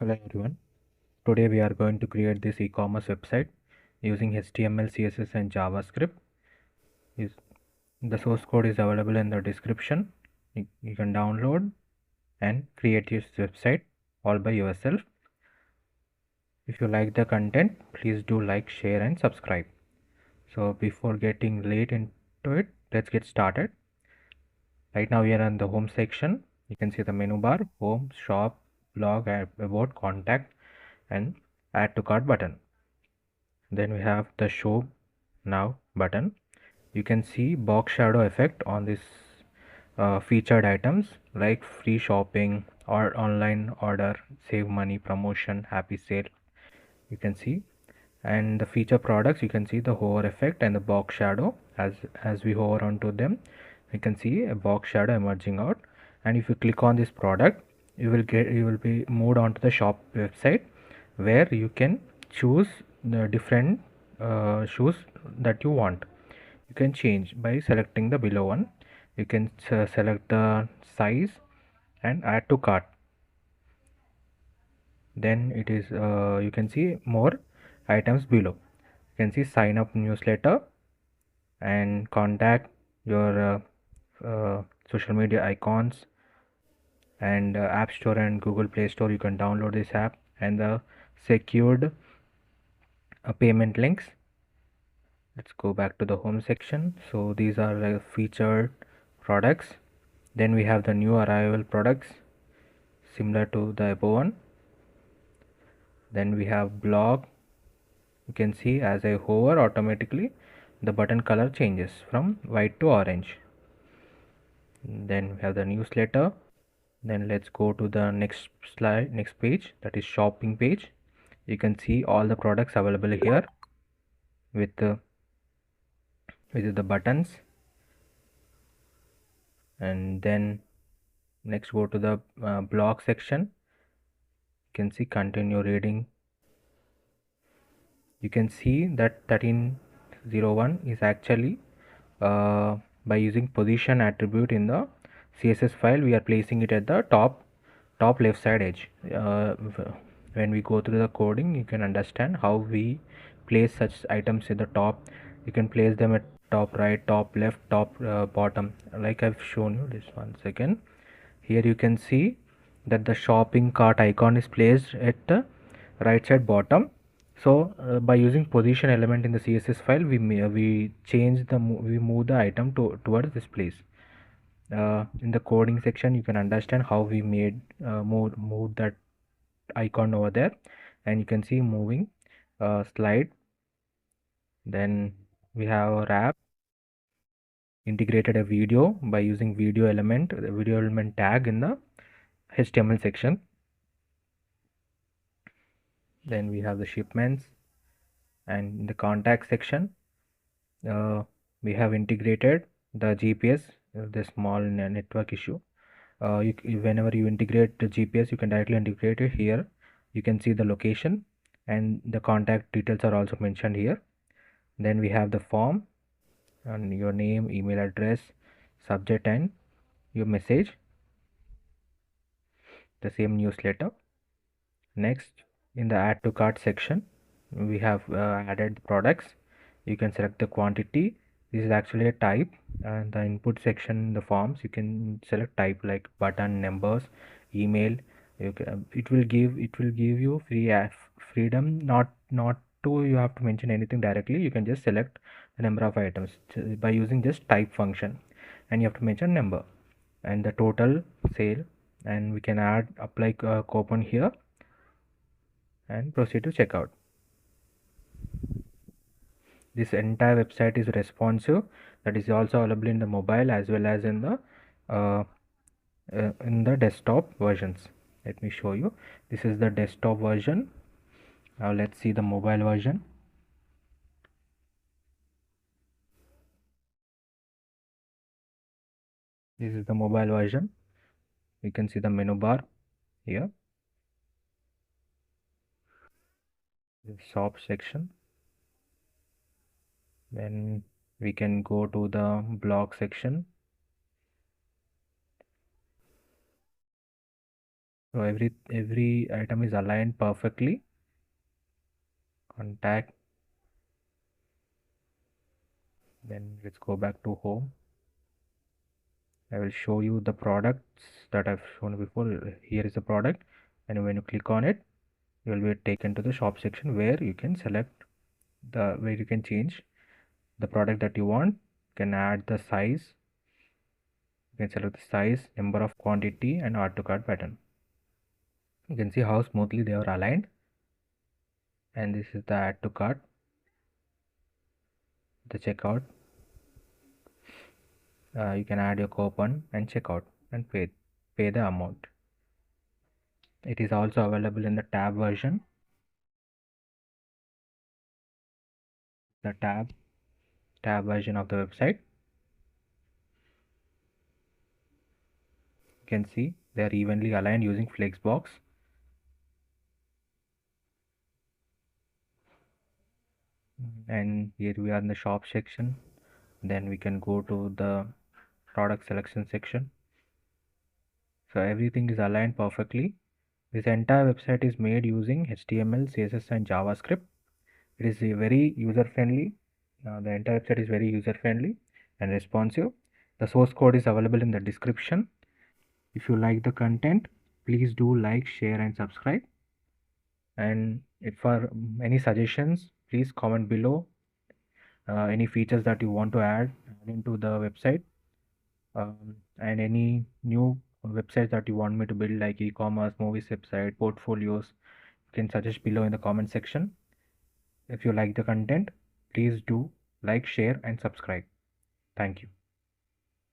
Hello everyone. Today we are going to create this e-commerce website using HTML, CSS and JavaScript. The source code is available in the description. You can download and create your website all by yourself. If you like the content, please do like, share and subscribe. So before getting late into it, let's get started. Right now we are on the home section. You can see the menu bar, home, shop, blog, about, contact and add to cart button. Then we have the show now button. You can see box shadow effect on this featured items like free shopping or online order, save money, promotion, happy sale. You can see, and the feature products, you can see the hover effect and the box shadow. As we hover onto them, you can see a box shadow emerging out. And if you click on this product, you will be moved onto the shop website where you can choose the different shoes that you want. You can change by selecting the below one. You can select the size and add to cart. Then it is you can see more items below. You can see sign up newsletter and contact your social media icons and App Store and Google Play Store. You can download this app and the secured payment links. Let's go back to the home section. So these are featured products. Then we have the new arrival products similar to the above one. Then we have blog. You can see as I hover, automatically the button color changes from white to orange. Then we have the newsletter. Then let's go to the next page, that is shopping page. You can see all the products available here with the buttons. And then next go to the blog section. You can see continue reading. You can see that 1301 is actually by using position attribute in the CSS file, we are placing it at the top left side edge. When we go through the coding, you can understand how we place such items at the top. You can place them at top right, top left, top bottom, like I've shown you this. One second. Here you can see that the shopping cart icon is placed at the right side bottom. So by using position element in the CSS file, we change we move the item towards this place. In the coding section, you can understand how we made move that icon over there, and you can see moving slide. Then we have our app integrated a video by using video element, the video element tag in the HTML section. Then we have the shipments, and in the contact section we have integrated the GPS, the small network issue. Whenever you integrate the GPS, you can directly integrate it here. You can see the location and the contact details are also mentioned here. Then we have the form and your name, email address, subject and your message, the same newsletter. Next, in the add to cart section, we have added products. You can select the quantity. This is actually a type, and the input section, the forms, you can select type like button, numbers, email. It will give you freedom not to you have to mention anything directly. You can just select the number of items by using just type function, and you have to mention number and the total sale, and we can add apply coupon here and proceed to checkout. This entire website is responsive, that is also available in the mobile as well as in the desktop versions. Let me show you. This is the desktop version. Now let's see the mobile version. This is the mobile version. You can see the menu bar here, the shop section. Then we can go to the blog section. So every item is aligned perfectly. Contact. Then let's go back to home. I will show you the products that I've shown before. Here is the product, and when you click on it, you will be taken to the shop section where you can select where you can change the product that you want. You can add the size. You can select the size, number of quantity, and add to cart button. You can see how smoothly they are aligned. And this is the add to cart, the checkout. You can add your coupon and checkout and pay the amount. It is also available in the tab version. The tab version of the website. You can see they are evenly aligned using Flexbox. And here we are in the shop section. Then we can go to the product selection section. So everything is aligned perfectly. This entire website is made using HTML, CSS and JavaScript. It is very user friendly. The entire website is very user friendly and responsive. The source code is available in the description. If you like the content, please do like, share and subscribe. And if for any suggestions, please comment below. Any features that you want to add into the website, and any new websites that you want me to build, like e-commerce, movies website, portfolios, you can suggest below in the comment section. If you like the content, please do like, share and subscribe. Thank you.